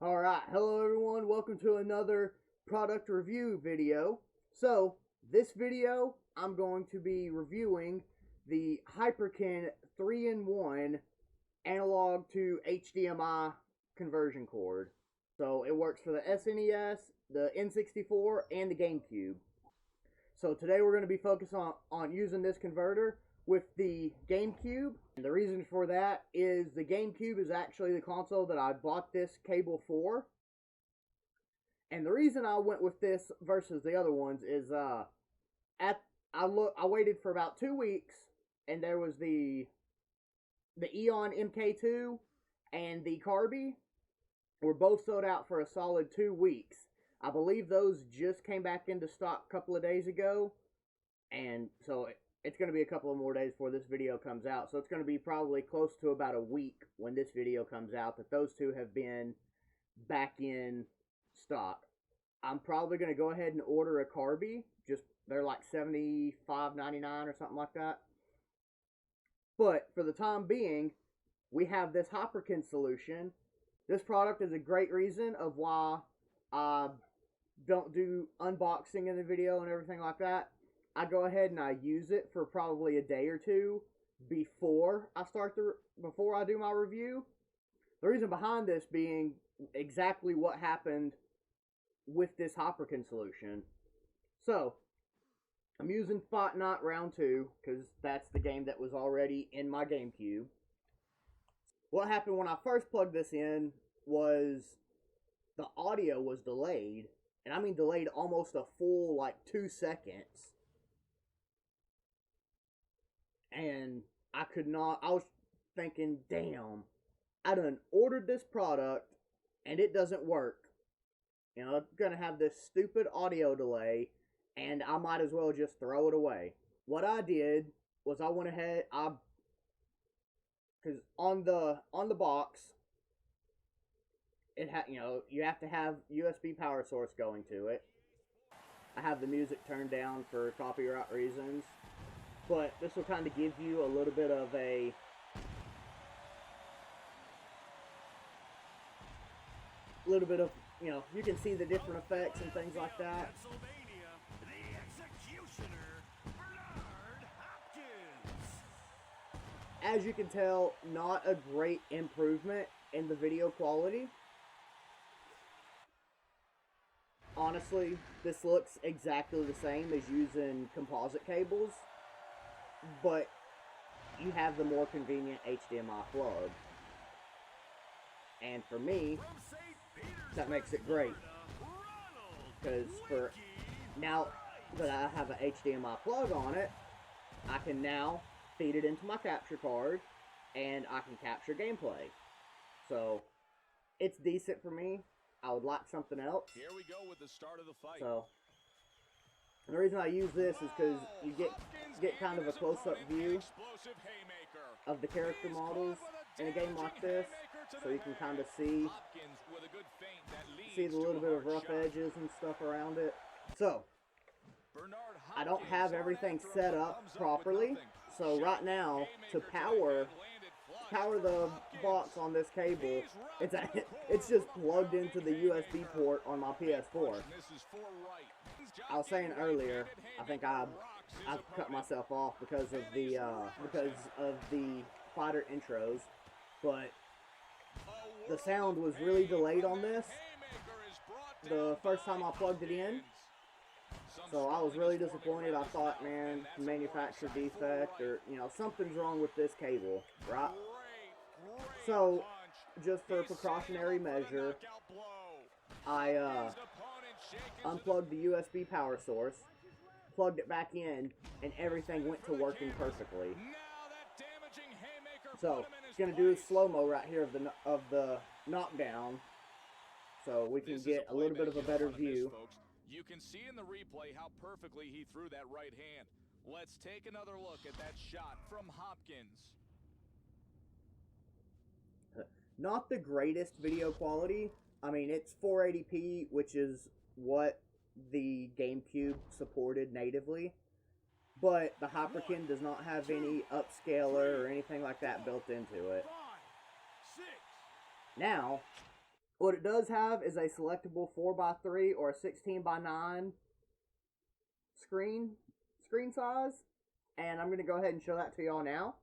Alright, hello everyone, welcome to another product review video. So, this video, I'm going to be reviewing the Hyperkin 3-in-1 analog to HDMI conversion cord. So, it works for the SNES, the N64, and the Gamecube. So, today we're going to be focused on using this converter with the Gamecube. And the reason for that is the Gamecube is actually the console that I bought this cable for. And the reason I went with this versus the other ones is I waited for about 2 weeks, and there was the Eon MK2 and the Carby were both sold out for a solid 2 weeks. I believe those just came back into stock a couple of days ago, and so it's going to be a couple of more days before this video comes out. So it's going to be probably close to about a week when this video comes out that those two have been back in stock. I'm probably going to go ahead and order a Carby. They're like $75.99 or something like that. But for the time being, we have this Hyperkin solution. This product is a great reason of why I don't do unboxing in the video and everything like that. I go ahead and I use it for probably a day or two before I do my review. The reason behind this being exactly what happened with this Hyperkin solution. So, I'm using Fight Night Round 2 because that's the game that was already in my Gamecube. What happened when I first plugged this in was the audio was delayed, and I mean delayed almost a full 2 seconds. And I was thinking, damn, I done ordered this product and it doesn't work. You know, it's going to have this stupid audio delay and I might as well just throw it away. What I did was I went ahead, because on the box, you have to have USB power source going to it. I have the music turned down for copyright reasons. But this will kind of give you a little bit of you can see the different effects and things like that. As you can tell, not a great improvement in the video quality. Honestly, this looks exactly the same as using composite cables, but you have the more convenient HDMI plug. And for me, that makes it great. Because for now that I have an HDMI plug on it, I can now feed it into my capture card and I can capture gameplay. So, it's decent for me. I would like something else. Here we go with the start of the fight. So, the reason I use this is because you get kind of a close-up view of the character models in a game like this, so you can kind of see the little bit of rough edges and stuff around it. So, I don't have everything set up properly, so right now, to power the box on this cable, it's just plugged into the USB port on my PS4. I was saying earlier, I think I cut myself off because of the fighter intros, but the sound was really delayed on this the first time I plugged it in, so I was really disappointed. I thought, man, manufacturer defect or something's wrong with this cable, right? So just for precautionary measure, I unplugged the USB power source, plugged it back in, and everything went to working perfectly. So, it's going to do a slow-mo right here of the knockdown, so we can get a little bit of a better view. You can see in the replay how perfectly he threw that right hand. Let's take another look at that shot from Hopkins. Not the greatest video quality. I mean, it's 480p, which is what the Gamecube supported natively. But the Hyperkin does not have any upscaler or anything like that built into it. Now, What it does have is a selectable 4x3 or a 16x9 screen size, and I'm going to go ahead and show that to y'all now.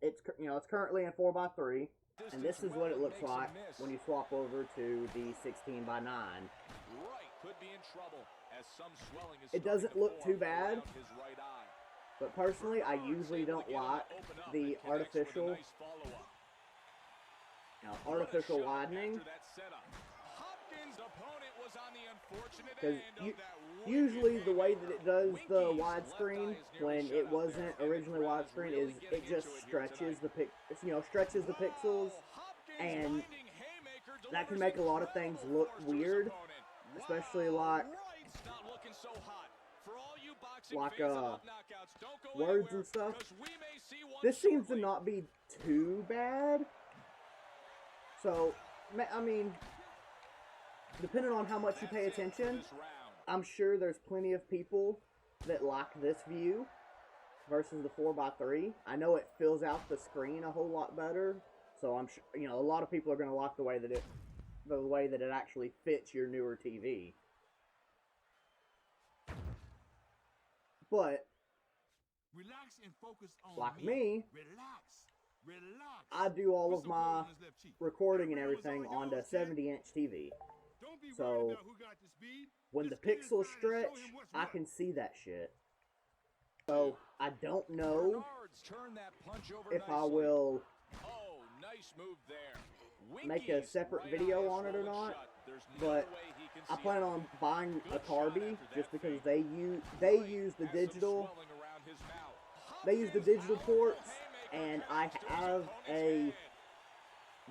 It's currently in 4x3, and this is what it looks like when you swap over to the 16x9. It doesn't look too bad, but personally, I usually don't like the artificial widening, because usually the way that it does the widescreen when it wasn't originally widescreen is it just stretches the pixels, and that can make a lot of things look weird, especially like words and stuff. This seems to not be too bad. So, I mean, depending on how much you pay attention, I'm sure there's plenty of people that like this view versus the 4x3. I know it fills out the screen a whole lot better, so I'm sure, a lot of people are going to like the way that it actually fits your newer TV. But relax and focus on like me. Relax. I do all of my recording and everything on the 70-inch TV. So when the pixels stretch, I can see that shit. So I don't know if I will make a separate video on it or not, but I plan on buying a Carby just because they use the digital ports, and I have a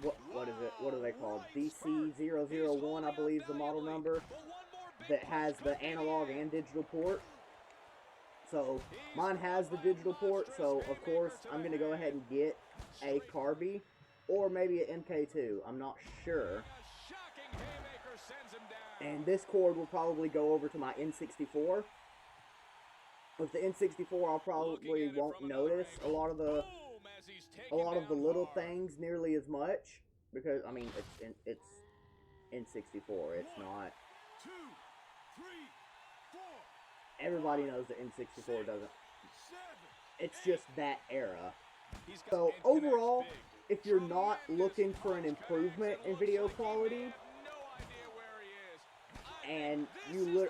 what is it? What are they called? DC001, I believe, the model number, that has the analog and digital port. So mine has the digital port, so of course I'm going to go ahead and get a Carby or maybe an MK2. I'm not sure. And this cord will probably go over to my N64. With the N64, I'll probably won't notice a lot of the little things nearly as much, because I mean it's N64. It's not. Everybody knows the N64 doesn't. It's just that era. So overall, if you're not looking for an improvement in video quality, and you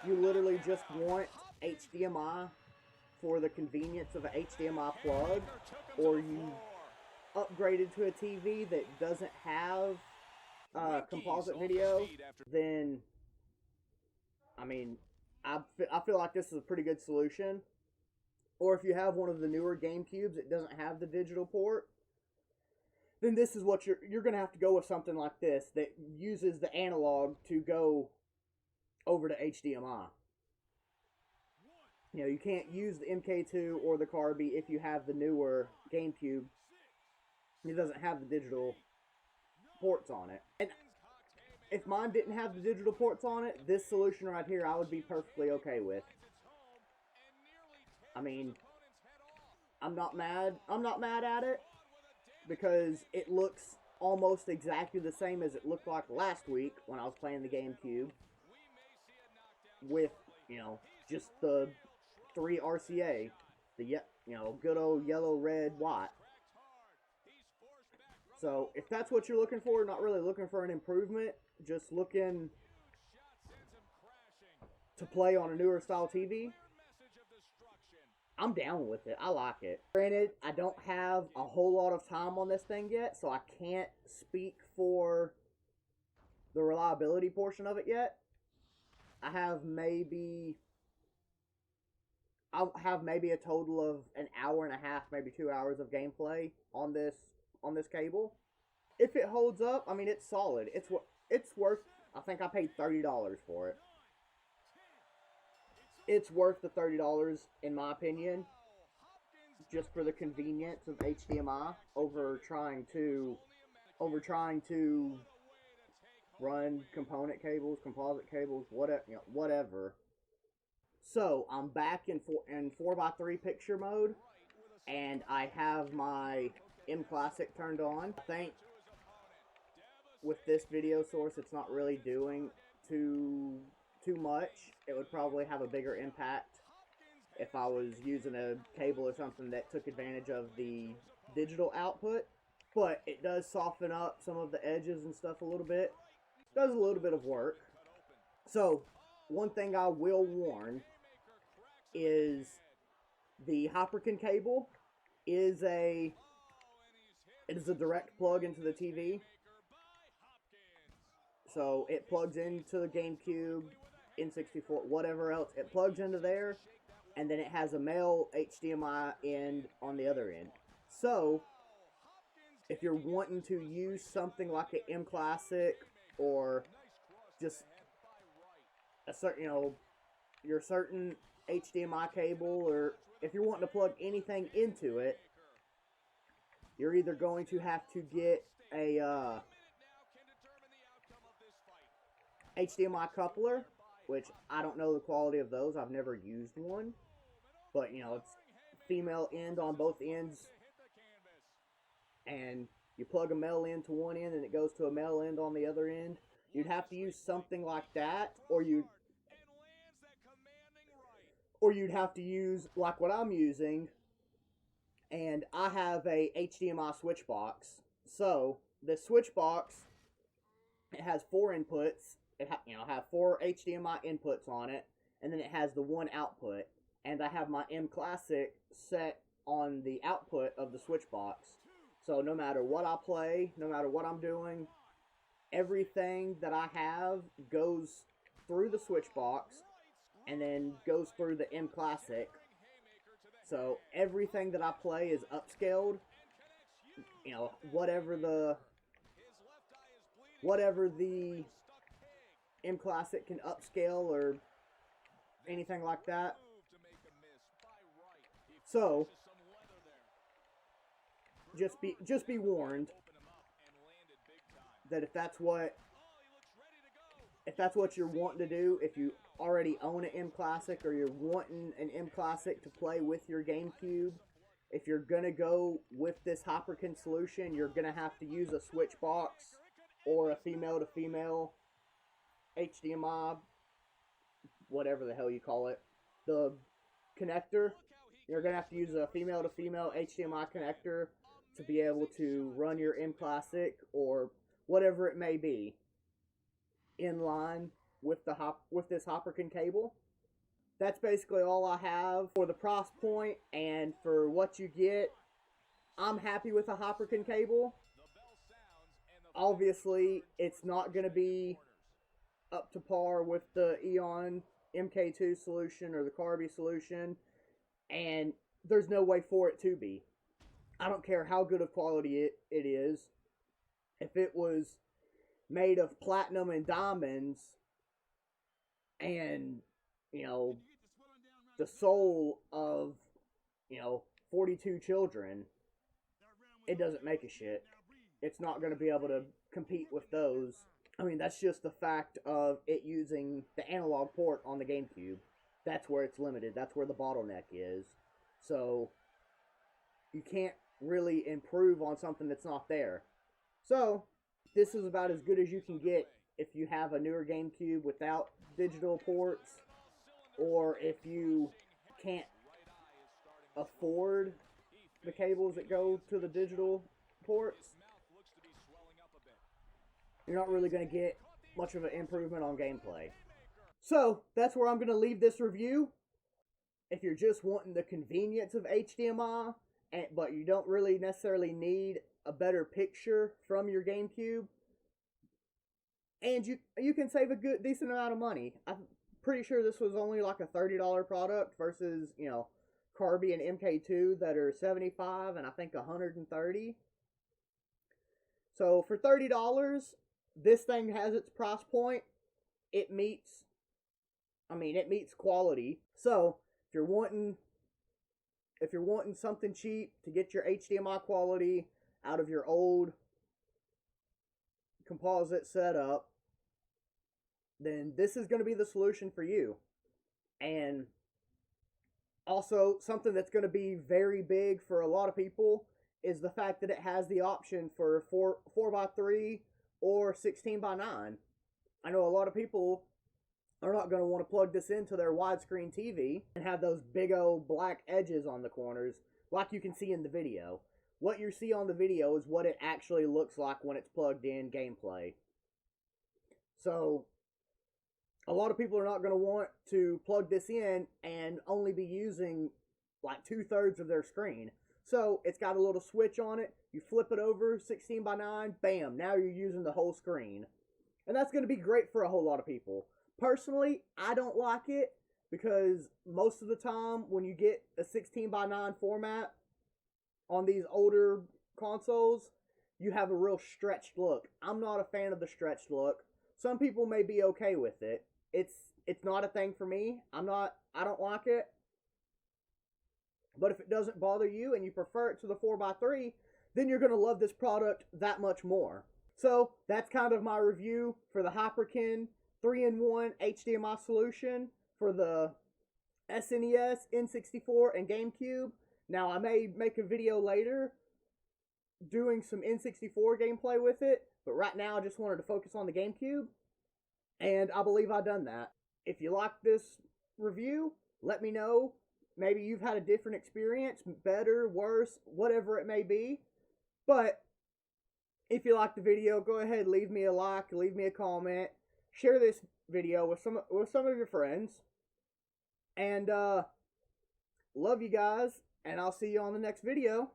literally just want HDMI for the convenience of an HDMI plug, or you upgraded to a TV that doesn't have composite video, then I mean, I feel like this is a pretty good solution. Or if you have one of the newer Gamecubes that doesn't have the digital port, then this is what you're going to have to go with, something like this that uses the analog to go over to HDMI. You can't use the MK2 or the Carby if you have the newer Gamecube. It doesn't have the digital ports on it. And if mine didn't have the digital ports on it, this solution right here I would be perfectly okay with. I mean, I'm not mad at it, because it looks almost exactly the same as it looked like last week when I was playing the GameCube with, just the 3 RCA, the good old yellow, red, white. So if that's what you're looking for, not really looking for an improvement, just looking to play on a newer style TV, I'm down with it. I like it. Granted, I don't have a whole lot of time on this thing yet, so I can't speak for the reliability portion of it yet. I'll have maybe a total of an hour and a half, maybe 2 hours of gameplay on this cable. If it holds up, I mean, it's solid. It's worth. I think I paid $30 for it. It's worth the $30 in my opinion, just for the convenience of HDMI over trying to run component cables, composite cables, whatever. So I'm back in 4x3 picture mode, and I have my M Classic turned on. I think with this video source, it's not really doing too much. It would probably have a bigger impact if I was using a cable or something that took advantage of the digital output. But it does soften up some of the edges and stuff a little bit. It does a little bit of work. So, one thing I will warn is the Hyperkin cable is a direct plug into the TV. So it plugs into the Gamecube, N64, whatever else. It plugs into there, and then it has a male HDMI end on the other end. So if you're wanting to use something like an M Classic or just a certain, your certain HDMI cable, or if you're wanting to plug anything into it, you're either going to have to get a HDMI coupler, which I don't know the quality of those. I've never used one. But, it's female end on both ends. And you plug a male end to one end and it goes to a male end on the other end. You'd have to use something like that, or you'd have to use like what I'm using. And I have a HDMI switch box. So this switch box, it has 4 inputs. It have 4 HDMI inputs on it, and then it has the one output. And I have my M Classic set on the output of the switch box. So no matter what I play, no matter what I'm doing, everything that I have goes through the switch box and then goes through the M Classic. So everything that I play is upscaled. Whatever the M Classic can upscale or anything like that. So just be warned that if that's what you're wanting to do, if you already own an M Classic or you're wanting an M Classic to play with your GameCube, if you're going to go with this Hyperkin solution, you're going to have to use a switch box or a female-to-female HDMI, whatever the hell you call it, the connector. You're going to have to use a female-to-female HDMI connector to be able to run your M Classic or whatever it may be in line with this Hyperkin cable. That's basically all I have for the price point and for what you get. I'm happy with the Hyperkin cable. Obviously, it's not going to be up to par with the Eon MK2 solution or the Carby solution, and there's no way for it to be. I don't care how good of quality it is. If it was made of platinum and diamonds and, the soul of, 42 children, it doesn't make a shit. It's not going to be able to compete with those. I mean, that's just the fact of it using the analog port on the GameCube. That's where it's limited. That's where the bottleneck is. So, you can't really improve on something that's not there. So, this is about as good as you can get if you have a newer GameCube without digital ports, or if you can't afford the cables that go to the digital ports. You're not really going to get much of an improvement on gameplay. So, that's where I'm going to leave this review. If you're just wanting the convenience of HDMI, but you don't really necessarily need a better picture from your GameCube, and you can save a decent amount of money. I'm pretty sure this was only like a $30 product versus, Carby and MK2 that are $75 and I think $130. So for $30, this thing has its price point. It meets quality. So if you're wanting something cheap to get your HDMI quality out of your old composite setup, then this is going to be the solution for you. And also, something that's going to be very big for a lot of people is the fact that it has the option for 4x3 or 16 by 9. I know a lot of people are not going to want to plug this into their widescreen TV and have those big old black edges on the corners like you can see in the video. What you see on the video is what it actually looks like when it's plugged in gameplay. So a lot of people are not going to want to plug this in and only be using like 2/3 of their screen. So it's got a little switch on it. You flip it over 16 by 9, bam, now you're using the whole screen. And that's going to be great for a whole lot of people. Personally, I don't like it because most of the time when you get a 16 by 9 format on these older consoles, you have a real stretched look. I'm not a fan of the stretched look. Some people may be okay with it. It's not a thing for me. I don't like it. But if it doesn't bother you and you prefer it to the 4x3, then you're going to love this product that much more. So that's kind of my review for the Hyperkin 3-in-1 HDMI solution for the SNES, N64, and Gamecube. Now, I may make a video later doing some N64 gameplay with it, but right now I just wanted to focus on the Gamecube, and I believe I've done that. If you like this review, let me know. Maybe you've had a different experience, better, worse, whatever it may be. But if you like the video, go ahead, leave me a like, leave me a comment, share this video with some of your friends. And love you guys, and I'll see you on the next video.